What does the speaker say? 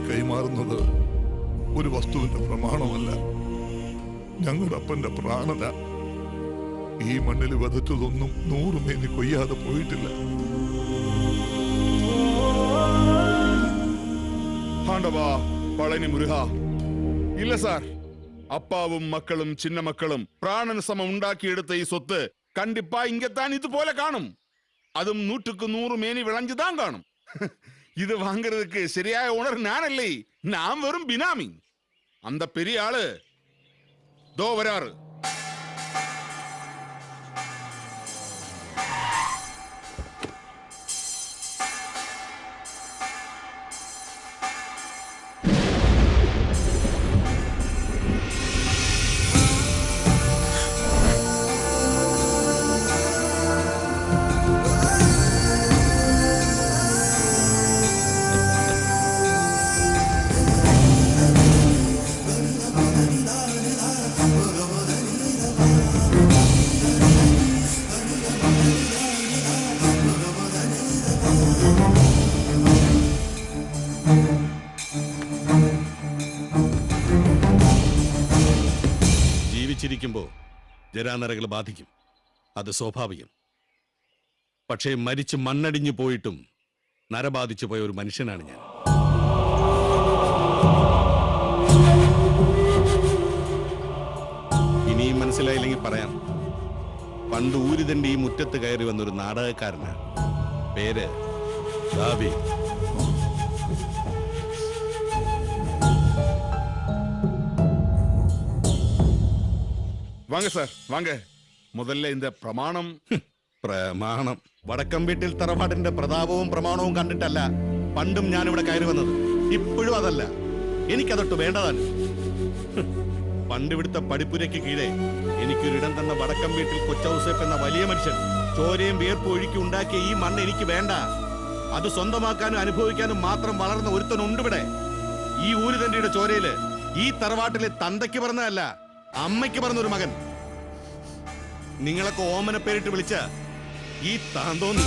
കൈമാറുന്നത് ഒരു വസ്തുവിന്റെ പ്രമാണമല്ല, ഞങ്ങളുടെ അപ്പന്റെ പ്രാണന. ഈ മണ്ണിൽ വധറ്റതൊന്നും 100 മേനി കൊയ്യാതെ പോയിട്ടില്ല. ஆண்டவா பழனி முருகா. இல்ல சார், அப்பாவும் மக்களும் சின்ன மக்களும் பிராணன் சமம் உண்டாக்கி எடுத்த ഈ சொத்து கண்டிப்பா இங்கத்தான் இது போல காணும். அதுவும் 100க்கு 100 மேனி விளைஞ்சுதான் காணும். இது வாங்குறதுக்கு சரியாய உணர் நான் இல்லை, நான் வெறும் பினாமி. அந்த பெரிய ஆளு தோ வராரு. ജരാനരകൾ ബാധിക്കും, അത് സ്വാഭാവികം. പക്ഷേ മരിച്ച് മണ്ണടിഞ്ഞു പോയിട്ടും നരബാധിച്ചു പോയ ഒരു മനുഷ്യനാണ് ഞാൻ. ഇനിയും മനസ്സിലായില്ലെങ്കിൽ പറയാം. പണ്ട് ഊരിതന്റെ ഈ മുറ്റത്ത് കയറി വന്നൊരു നാടകക്കാരനാണ്. പേര് ദാവി. வாங்க சார் வாங்க. முதல்ல இந்த பிரமாணம். പ്രമാണം വടക്കം വീട്ടിൽ തറവാടിന്റെ പ്രതാപവും പ്രമാണവും കണ്ടിട്ടല്ല പണ്ടും ഞാനിവിടെ കയറി വന്നത്. ഇപ്പോഴും അതല്ല, എനിക്കതൊട്ട് വേണ്ടതാണ്. പണ്ട് ഇവിടുത്തെ പടിപ്പുരയ്ക്ക് കീഴെ എനിക്കൊരിടം തന്ന വടക്കം വീട്ടിൽ കൊച്ചൗസേപ്പ് എന്ന വലിയ മനുഷ്യൻ ചോരയും വിയർപ്പ് ഒഴുക്കി ഉണ്ടാക്കിയ ഈ മണ്ണ് എനിക്ക് വേണ്ട. അത് സ്വന്തമാക്കാനും അനുഭവിക്കാനും മാത്രം വളർന്ന ഒരുത്തനുണ്ട് ഇവിടെ. ഈ ഊരുതണ്ടിയുടെ ചോരയില് ഈ തറവാട്ടിലെ തന്തയ്ക്ക് പറഞ്ഞതല്ല, അമ്മയ്ക്ക് പറഞ്ഞൊരു മകൻ. നിങ്ങളൊക്കെ ഓമന പേരിട്ട് വിളിച്ച ഈ താന്തോന്നി